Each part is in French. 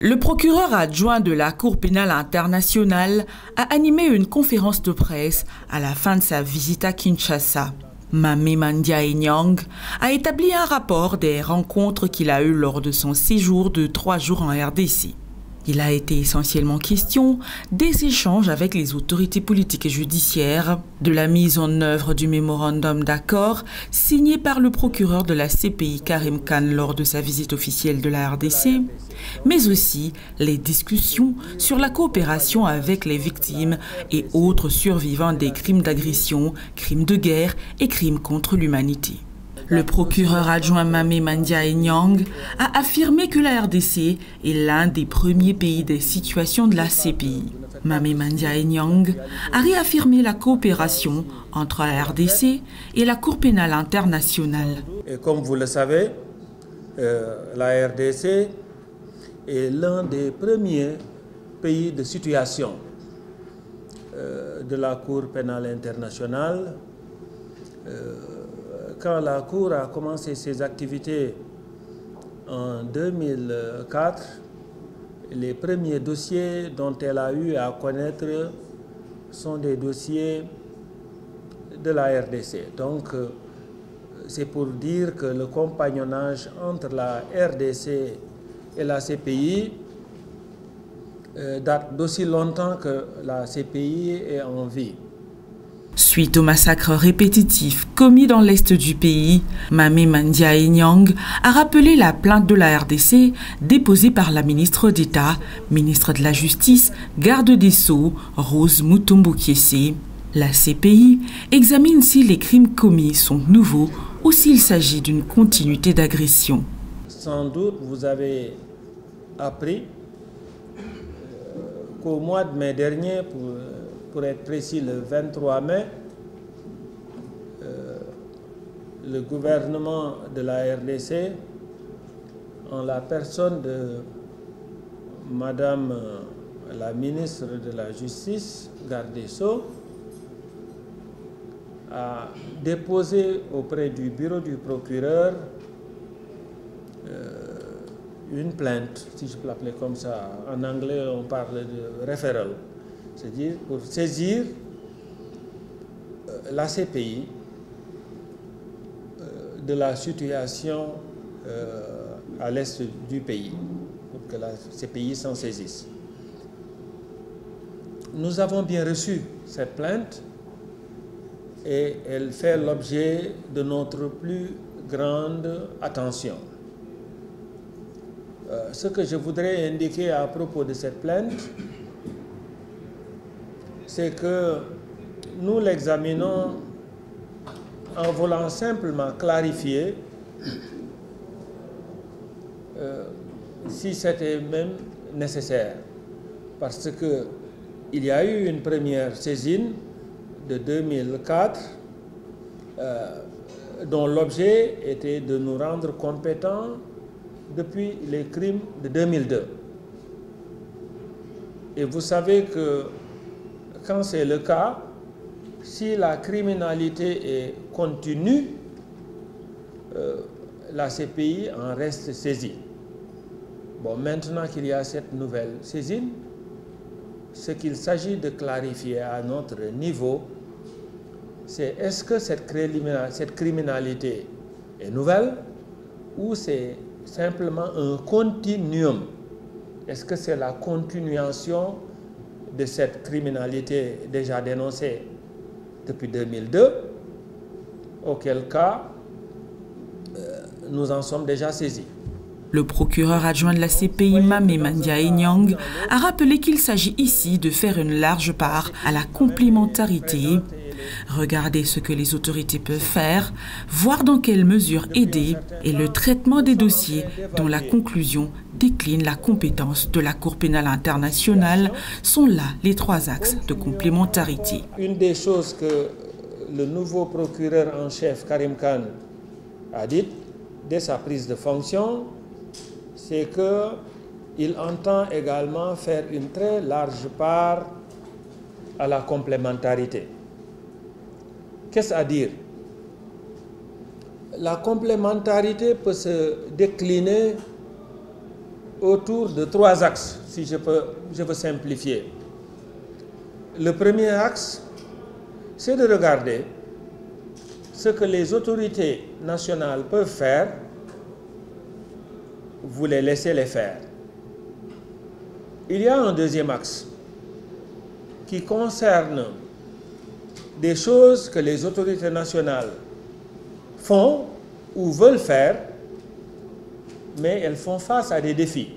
Le procureur adjoint de la Cour pénale internationale a animé une conférence de presse à la fin de sa visite à Kinshasa. Mamé Mandiaye Nyang a établi un rapport des rencontres qu'il a eues lors de son séjour de 3 jours en RDC. Il a été essentiellement question des échanges avec les autorités politiques et judiciaires, de la mise en œuvre du mémorandum d'accord signé par le procureur de la CPI Karim Khan lors de sa visite officielle de la RDC, mais aussi les discussions sur la coopération avec les victimes et autres survivants des crimes d'agression, crimes de guerre et crimes contre l'humanité. Le procureur adjoint Mamé Mandiaye Nyang a affirmé que la RDC est l'un des premiers pays des situations de la CPI. Mamé Mandiaye Nyang a réaffirmé la coopération entre la RDC et la Cour pénale internationale. Et comme vous le savez, la RDC est l'un des premiers pays de situation de la Cour pénale internationale. Quand la Cour a commencé ses activités en 2004, les premiers dossiers dont elle a eu à connaître sont des dossiers de la RDC. Donc, c'est pour dire que le compagnonnage entre la RDC et la CPI date d'aussi longtemps que la CPI est en vie. Suite aux massacres répétitifs commis dans l'est du pays, Mamé Mandiaye Nyang a rappelé la plainte de la RDC déposée par la ministre d'État, ministre de la Justice, garde des Sceaux, Rose Mutombo Kiese. La CPI examine si les crimes commis sont nouveaux ou s'il s'agit d'une continuité d'agression. Sans doute, vous avez appris qu'au mois de mai dernier, pour être précis, le 23 mai, le gouvernement de la RDC, en la personne de Madame la ministre de la Justice, garde des Sceaux, a déposé auprès du bureau du procureur une plainte, si je peux l'appeler comme ça. En anglais, on parle de referral. C'est-à-dire pour saisir la CPI de la situation à l'est du pays, pour que la CPI s'en saisisse. Nous avons bien reçu cette plainte et elle fait l'objet de notre plus grande attention. Ce que je voudrais indiquer à propos de cette plainte, c'est que nous l'examinons en voulant simplement clarifier si c'était même nécessaire. Parce qu'il y a eu une première saisine de 2004 dont l'objet était de nous rendre compétents depuis les crimes de 2002. Et vous savez que quand c'est le cas, si la criminalité est continue, la CPI en reste saisie. Bon, maintenant qu'il y a cette nouvelle saisine, ce qu'il s'agit de clarifier à notre niveau, c'est est-ce que cette criminalité est nouvelle ou c'est simplement un continuum? Est-ce que c'est la continuation de cette criminalité déjà dénoncée depuis 2002, auquel cas nous en sommes déjà saisis. Le procureur adjoint de la CPI, Mamé Mandiaye Nyang, a rappelé qu'il s'agit ici de faire une large part à la complémentarité, regarder ce que les autorités peuvent faire, voir dans quelle mesure aider et le traitement des dossiers dont la conclusion décline la compétence de la Cour pénale internationale sont là les 3 axes de complémentarité. Une des choses que le nouveau procureur en chef Karim Khan a dit dès sa prise de fonction, c'est qu'il entend également faire une très large part à la complémentarité. Qu'est-ce à dire? La complémentarité peut se décliner autour de 3 axes, si je veux simplifier. Le premier axe, c'est de regarder ce que les autorités nationales peuvent faire, vous les laissez les faire. Il y a un deuxième axe qui concerne des choses que les autorités nationales font ou veulent faire, mais elles font face à des défis.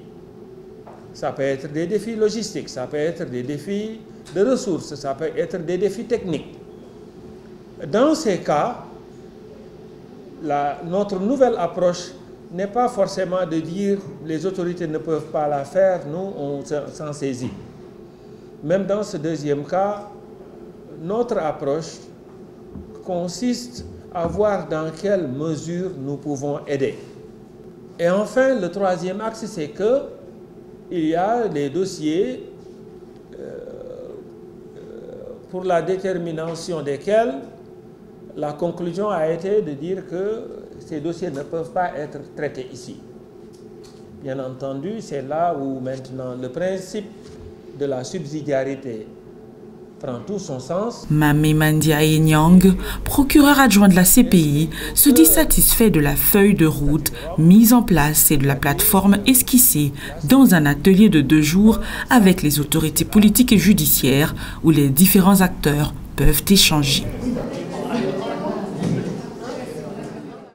Ça peut être des défis logistiques, ça peut être des défis de ressources, ça peut être des défis techniques. Dans ces cas, notre nouvelle approche n'est pas forcément de dire les autorités ne peuvent pas la faire, nous on s'en saisit. Même dans ce deuxième cas, notre approche consiste à voir dans quelle mesure nous pouvons aider. Et enfin, le troisième axe, c'est qu'il y a des dossiers pour la détermination desquels la conclusion a été de dire que ces dossiers ne peuvent pas être traités ici. Bien entendu, c'est là où maintenant le principe de la subsidiarité prend tout son sens. Mamé Mandiaye Nyang, procureur adjoint de la CPI, se dit satisfait de la feuille de route mise en place et de la plateforme esquissée dans un atelier de 2 jours avec les autorités politiques et judiciaires où les différents acteurs peuvent échanger.